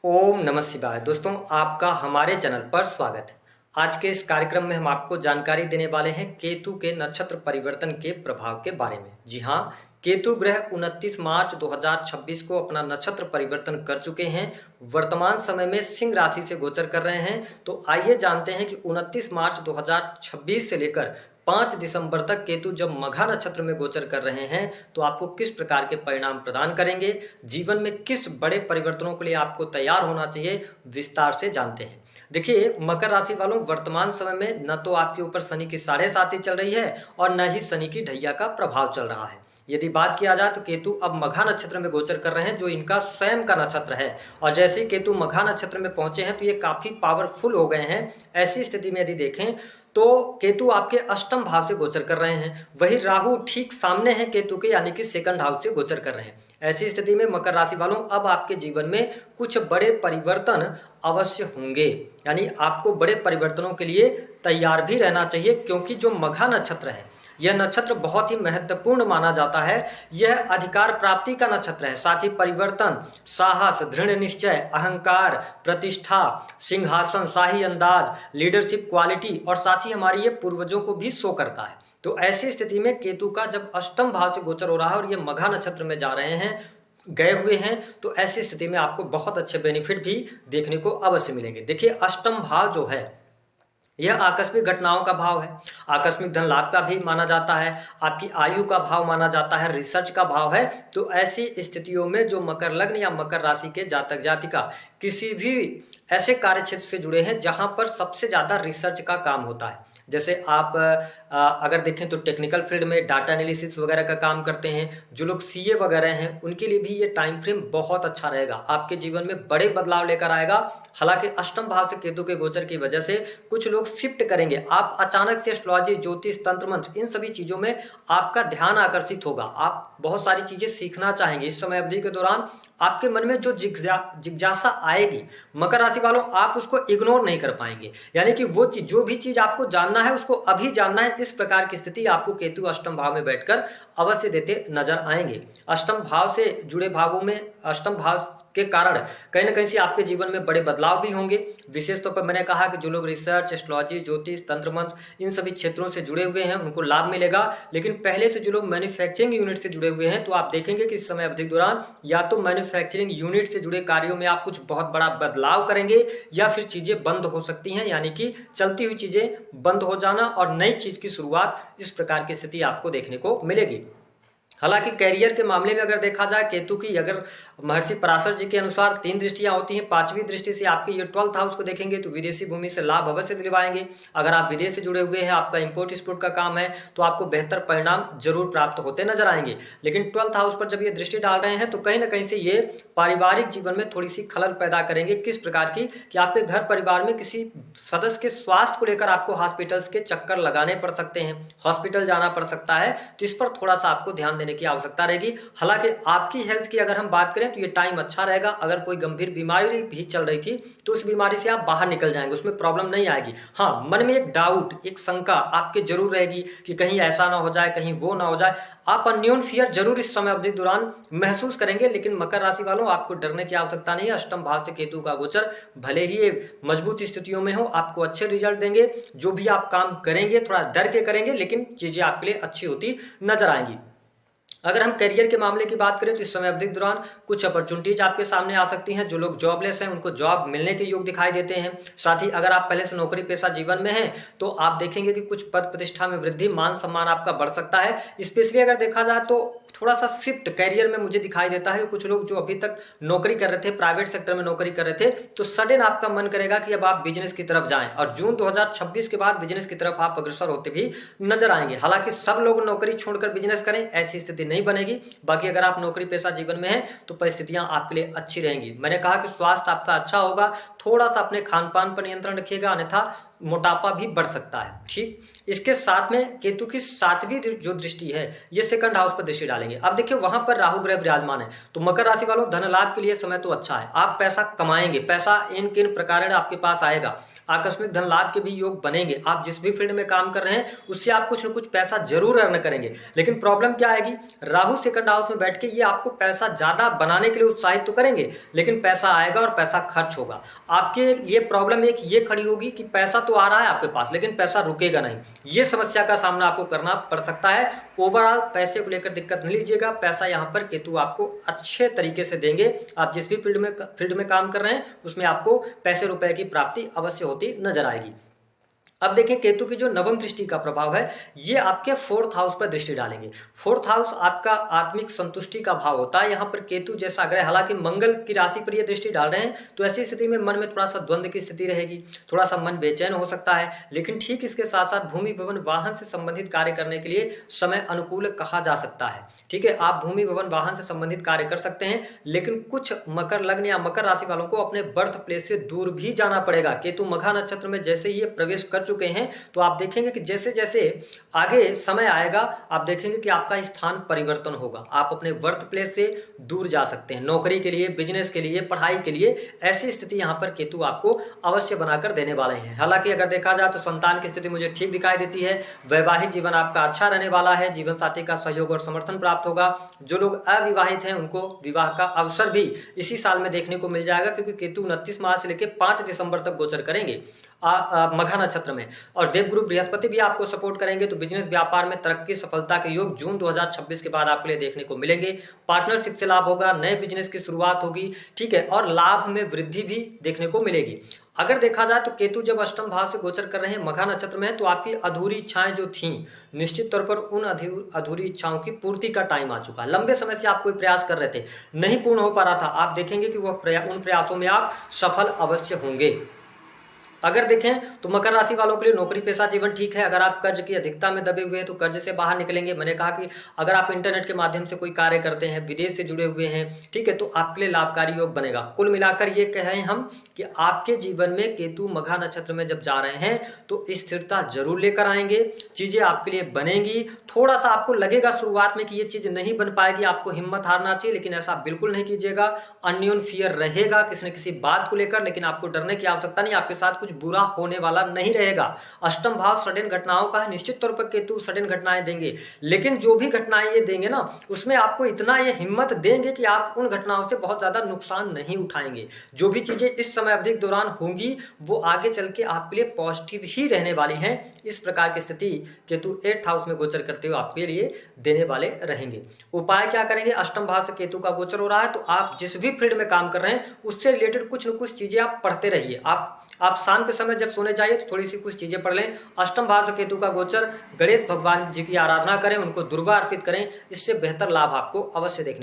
ओम नमः शिवाय। दोस्तों, आपका हमारे चैनल पर स्वागत है। आज के इस कार्यक्रम में हम आपको जानकारी देने वाले हैं केतु के नक्षत्र परिवर्तन के प्रभाव के बारे में। जी हाँ, केतु ग्रह 29 मार्च 2026 को अपना नक्षत्र परिवर्तन कर चुके हैं। वर्तमान समय में सिंह राशि से गोचर कर रहे हैं। तो आइए जानते हैं कि 29 मार्च 2026 से लेकर 5 दिसंबर तक केतु जब मघा नक्षत्र में गोचर कर रहे हैं तो आपको किस प्रकार के परिणाम प्रदान करेंगे, जीवन में किस बड़े परिवर्तनों के लिए आपको तैयार होना चाहिए, विस्तार से जानते हैं। देखिए, मकर राशि वालों, वर्तमान समय में न तो आपके ऊपर शनि की 7.5 चल रही है और न ही शनि की ढैया का प्रभाव चल रहा है। यदि बात किया जाए तो केतु अब मघा नक्षत्र में गोचर कर रहे हैं, जो इनका स्वयं का नक्षत्र है। और जैसे ही केतु मघा नक्षत्र में पहुंचे हैं तो ये काफी पावरफुल हो गए हैं। ऐसी स्थिति में यदि देखें तो केतु आपके अष्टम भाव से गोचर कर रहे हैं, वही राहु ठीक सामने है केतु के, यानी कि सेकंड हाउस से गोचर कर रहे हैं। ऐसी स्थिति में मकर राशि वालों, अब आपके जीवन में कुछ बड़े परिवर्तन अवश्य होंगे, यानी आपको बड़े परिवर्तनों के लिए तैयार भी रहना चाहिए, क्योंकि जो मघा नक्षत्र है यह नक्षत्र बहुत ही महत्वपूर्ण माना जाता है। यह अधिकार प्राप्ति का नक्षत्र है, साथ ही परिवर्तन, साहस, दृढ़ निश्चय, अहंकार, प्रतिष्ठा, सिंहासन, शाही अंदाज, लीडरशिप क्वालिटी और साथ ही हमारी ये पूर्वजों को भी शो करता है। तो ऐसी स्थिति में केतु का जब अष्टम भाव से गोचर हो रहा है और ये मघा नक्षत्र में जा रहे हैं, गए हुए हैं, तो ऐसी स्थिति में आपको बहुत अच्छे बेनिफिट भी देखने को अवश्य मिलेंगे। देखिए, अष्टम भाव जो है यह आकस्मिक घटनाओं का भाव है, आकस्मिक धन लाभ का भी माना जाता है, आपकी आयु का भाव माना जाता है, रिसर्च का भाव है। तो ऐसी स्थितियों में जो मकर लग्न या मकर राशि के जातक जातिका किसी भी ऐसे कार्य क्षेत्र से जुड़े हैं जहां पर सबसे ज्यादा रिसर्च का काम होता है, जैसे आप अगर देखें तो टेक्निकल फील्ड में डाटा एनालिसिस वगैरह का काम करते हैं, जो लोग सीए वगैरह हैं, उनके लिए भी ये टाइम फ्रेम बहुत अच्छा रहेगा, आपके जीवन में बड़े बदलाव लेकर आएगा। हालांकि अष्टम भाव से केतु के गोचर की वजह से कुछ लोग शिफ्ट करेंगे, आप अचानक से एस्ट्रोलॉजी, ज्योतिष, तंत्र मंत्र, इन सभी चीजों में आपका ध्यान आकर्षित होगा, आप बहुत सारी चीजें सीखना चाहेंगे। इस समय अवधि के दौरान आपके मन में जो जिज्ञासा आएगी मकर राशि वालों, आप उसको इग्नोर नहीं कर पाएंगे, यानी कि वो चीज, जो भी चीज आपको जानना है उसको अभी जानना है। इस प्रकार की स्थिति आपको केतु अष्टम भाव में बैठकर अवश्य देते नजर आएंगे। अष्टम भाव से जुड़े भावों में, अष्टम भाव के कारण कहीं ना कहीं से आपके जीवन में बड़े बदलाव भी होंगे। विशेष तौर पर मैंने कहा कि जो लोग रिसर्च, एस्ट्रोलॉजी, ज्योतिष, तंत्र मंत्र, इन सभी क्षेत्रों से जुड़े हुए हैं उनको लाभ मिलेगा। लेकिन पहले से जो लोग मैन्युफैक्चरिंग यूनिट से जुड़े हुए हैं, तो आप देखेंगे कि इस समय अवधि के दौरान या तो मैन्युफैक्चरिंग यूनिट से जुड़े कार्यों में आप कुछ बहुत बड़ा बदलाव करेंगे, या फिर चीजें बंद हो सकती हैं, यानी कि चलती हुई चीजें बंद हो जाना और नई चीज की शुरुआत, इस प्रकार की स्थिति आपको देखने को मिलेगी। हालांकि कैरियर के मामले में अगर देखा जाए, केतु की अगर महर्षि पराशर जी के अनुसार 3 दृष्टियां होती हैं, 5वीं दृष्टि से आपके ये 12th हाउस को देखेंगे तो विदेशी भूमि से लाभ अवश्य दिलवाएंगे। अगर आप विदेश से जुड़े हुए हैं, आपका इंपोर्ट एक्सपोर्ट का काम है, तो आपको बेहतर परिणाम जरूर प्राप्त होते नजर आएंगे। लेकिन 12th हाउस पर जब ये दृष्टि डाल रहे हैं तो कहीं ना कहीं से ये पारिवारिक जीवन में थोड़ी सी खलल पैदा करेंगे। किस प्रकार की, कि आपके घर परिवार में किसी सदस्य के स्वास्थ्य को लेकर आपको हॉस्पिटल्स के चक्कर लगाने पड़ सकते हैं, हॉस्पिटल जाना पड़ सकता है, तो इस पर थोड़ा सा आपको ध्यान देने की आवश्यकता रहेगी। हालांकि आपकी हेल्थ की अगर हम बात करें तो ये टाइम अच्छा रहेगा। अगर कोई गंभीर बीमारी भी चल रही थी तो उस बीमारी से आप बाहर निकल जाएंगे, उसमें प्रॉब्लम नहीं आएगी। हाँ, मन में एक डाउट, एक शंका आपके जरूर रहेगी कि कहीं ऐसा ना हो जाए, कहीं वो ना हो जाए। आप अननोन फियर जरूर इस समय अवधि दौरान महसूस करेंगे, लेकिन मकर राशि वालों, आपको डरने की आवश्यकता नहीं है। अष्टम भाव से केतु का गोचर भले ही मजबूत स्थितियों में हो, आपको अच्छे रिजल्ट देंगे। जो भी आप काम करेंगे थोड़ा डर के करेंगे, लेकिन चीजें आपके लिए अच्छी होती नजर आएंगी। अगर हम करियर के मामले की बात करें तो इस समय अवधि के दौरान कुछ अपॉर्चुनिटीज आपके सामने आ सकती हैं। जो लोग जॉबलेस हैं उनको जॉब मिलने के योग दिखाई देते हैं। साथ ही अगर आप पहले से नौकरी पेशा जीवन में हैं तो आप देखेंगे कि कुछ पद प्रतिष्ठा में वृद्धि, मान सम्मान आपका बढ़ सकता है। स्पेशली अगर देखा जाए तो थोड़ा सा शिफ्ट कैरियर में मुझे दिखाई देता है। कुछ लोग जो अभी तक नौकरी कर रहे थे, प्राइवेट सेक्टर में नौकरी कर रहे थे, तो सडन आपका मन करेगा कि अब आप बिजनेस की तरफ जाएं, और जून 2026 के बाद बिजनेस की तरफ आप अग्रसर होते भी नजर आएंगे। हालांकि सब लोग नौकरी छोड़कर बिजनेस करें ऐसी स्थिति नहीं बनेगी। बाकी अगर आप नौकरी पेशा जीवन में हैं तो परिस्थितियां आपके लिए अच्छी रहेंगी। मैंने कहा कि स्वास्थ्य आपका अच्छा होगा, थोड़ा सा अपने खान पान पर नियंत्रण रखिएगा, अन्यथा मोटापा भी बढ़ सकता है। ठीक, इसके साथ में केतु की 7वीं जो दृष्टि है ये सेकंड हाउस पर दृष्टि डालेंगे। अब देखिए वहां पर राहु ग्रह विराजमान है, तो मकर राशि वालों धन लाभ के लिए समय तो अच्छा है, आप पैसा कमाएंगे, पैसा इन किन प्रकार आपके पास आएगा, आकस्मिक धन लाभ के भी योग बनेंगे। आप जिस भी फील्ड में काम कर रहे हैं उससे आप कुछ न कुछ पैसा जरूर अर्न करेंगे, लेकिन प्रॉब्लम क्या आएगी, राहु सेकंड हाउस में बैठ के ये आपको पैसा ज्यादा बनाने के लिए उत्साहित तो करेंगे, लेकिन पैसा आएगा और पैसा खर्च होगा। आपके लिए प्रॉब्लम एक ये खड़ी होगी कि पैसा तो आ रहा है आपके पास लेकिन पैसा रुकेगा नहीं, ये समस्या का सामना आपको करना पड़ सकता है। ओवरऑल पैसे को लेकर दिक्कत नहीं लीजिएगा, पैसा यहाँ पर केतु आपको अच्छे तरीके से देंगे। आप जिस भी फील्ड में काम कर रहे हैं उसमें आपको पैसे रुपए की प्राप्ति अवश्य होती नजर आएगी। अब देखिए केतु की जो नवम दृष्टि का प्रभाव है ये आपके 4th हाउस पर दृष्टि डालेंगे। 4th हाउस आपका आत्मिक संतुष्टि का भाव होता है। यहाँ पर केतु जैसा ग्रह, हालांकि मंगल की राशि पर ये दृष्टि डाल रहे हैं तो ऐसी स्थिति में मन में थोड़ा सा द्वंद्व की स्थिति रहेगी, थोड़ा सा मन बेचैन हो सकता है, लेकिन ठीक इसके साथ साथ भूमि भवन वाहन से संबंधित कार्य करने के लिए समय अनुकूल कहा जा सकता है। ठीक है, आप भूमि भवन वाहन से संबंधित कार्य कर सकते हैं, लेकिन कुछ मकर लग्न या मकर राशि वालों को अपने बर्थ प्लेस से दूर भी जाना पड़ेगा। केतु मघा नक्षत्र में जैसे ही ये प्रवेश कर चुके हैं तो आप देखेंगे कि जैसे जैसे आगे समय आएगा आप देखेंगे कि आपका स्थान परिवर्तन होगा, आप अपने वर्क प्लेस से दूर जा सकते हैं, नौकरी के लिए, बिजनेस के लिए, पढ़ाई के लिए। ऐसी स्थिति यहाँ पर केतु आपको अवश्य बनाकर देने वाले हैं। हालांकि अगर देखा जाए तो संतान की स्थिति मुझे ठीक दिखाई देती है, वैवाहिक जीवन आपका अच्छा रहने वाला है, जीवन साथी का सहयोग और समर्थन प्राप्त होगा। जो लोग अविवाहित हैं उनको विवाह का अवसर भी इसी साल में देखने को मिल जाएगा, क्योंकि केतु 29 मार्च से लेकर 5 दिसंबर तक गोचर करेंगे मघा नक्षत्र में, और देवगुरु बृहस्पति भी आपको सपोर्ट करेंगे। तो बिजनेस व्यापार में तरक्की सफलता के योग जून 2026 के बाद आपके लिए देखने को मिलेंगे। पार्टनरशिप से लाभ होगा, नए बिजनेस की शुरुआत होगी, ठीक है, और लाभ में वृद्धि भी देखने को मिलेगी। अगर देखा जाए तो केतु जब अष्टम भाव से गोचर कर रहे हैं मघा नक्षत्र में, तो आपकी अधूरी इच्छाएं जो थीं, निश्चित तौर पर उन अधूरी इच्छाओं की पूर्ति का टाइम आ चुका है। लंबे समय से आप कोई प्रयास कर रहे थे, नहीं पूर्ण हो पा रहा था, आप देखेंगे कि वह उन प्रयासों में आप सफल अवश्य होंगे। अगर देखें तो मकर राशि वालों के लिए नौकरी पेशा जीवन ठीक है। अगर आप कर्ज की अधिकता में दबे हुए हैं तो कर्ज से बाहर निकलेंगे। मैंने कहा कि अगर आप इंटरनेट के माध्यम से कोई कार्य करते हैं, विदेश से जुड़े हुए हैं, ठीक है, तो आपके लिए लाभकारी योग बनेगा। कुल मिलाकर ये कहें हम कि आपके जीवन में केतु मघा नक्षत्र में जब जा रहे हैं तो स्थिरता जरूर लेकर आएंगे, चीजें आपके लिए बनेंगी। थोड़ा सा आपको लगेगा शुरुआत में कि ये चीज नहीं बन पाएगी, आपको हिम्मत हारना चाहिए, लेकिन ऐसा बिल्कुल नहीं कीजिएगा। अननोन फियर रहेगा किसी न किसी बात को लेकर, लेकिन आपको डरने की आवश्यकता नहीं, आपके साथ बुरा होने वाला नहीं रहेगा। अष्टम भाव सडन घटनाओं का है, निश्चित तौर पर केतु सडन घटनाएं देंगे, लेकिन जो भी घटनाएं ये देंगे ना उसमें आपको इतना ये हिम्मत देंगे कि आप उन घटनाओं से बहुत ज्यादा नुकसान नहीं उठाएंगे। जो भी चीजें इस समय अवधि के दौरान होंगी वो आगे चल के आपके लिए पॉजिटिव ही रहने वाली हैं। इस प्रकार की स्थिति केतु 8th हाउस में गोचर करते हुए आपके लिए देने वाले रहेंगे। उपाय क्या करेंगे, अष्टम भाव से केतु का गोचर हो रहा है तो आप जिस भी फील्ड में काम कर रहे हैं उससे रिलेटेड कुछ न कुछ चीजें आप पढ़ते रहिए। आप शाम के समय जब सोने जाइए तो थोड़ी सी कुछ चीजें पढ़ लें। अष्टम भाव से केतु का गोचर, गणेश भगवान जी की आराधना करें, उनको दुर्वा अर्पित करें, इससे बेहतर लाभ आपको अवश्य देखने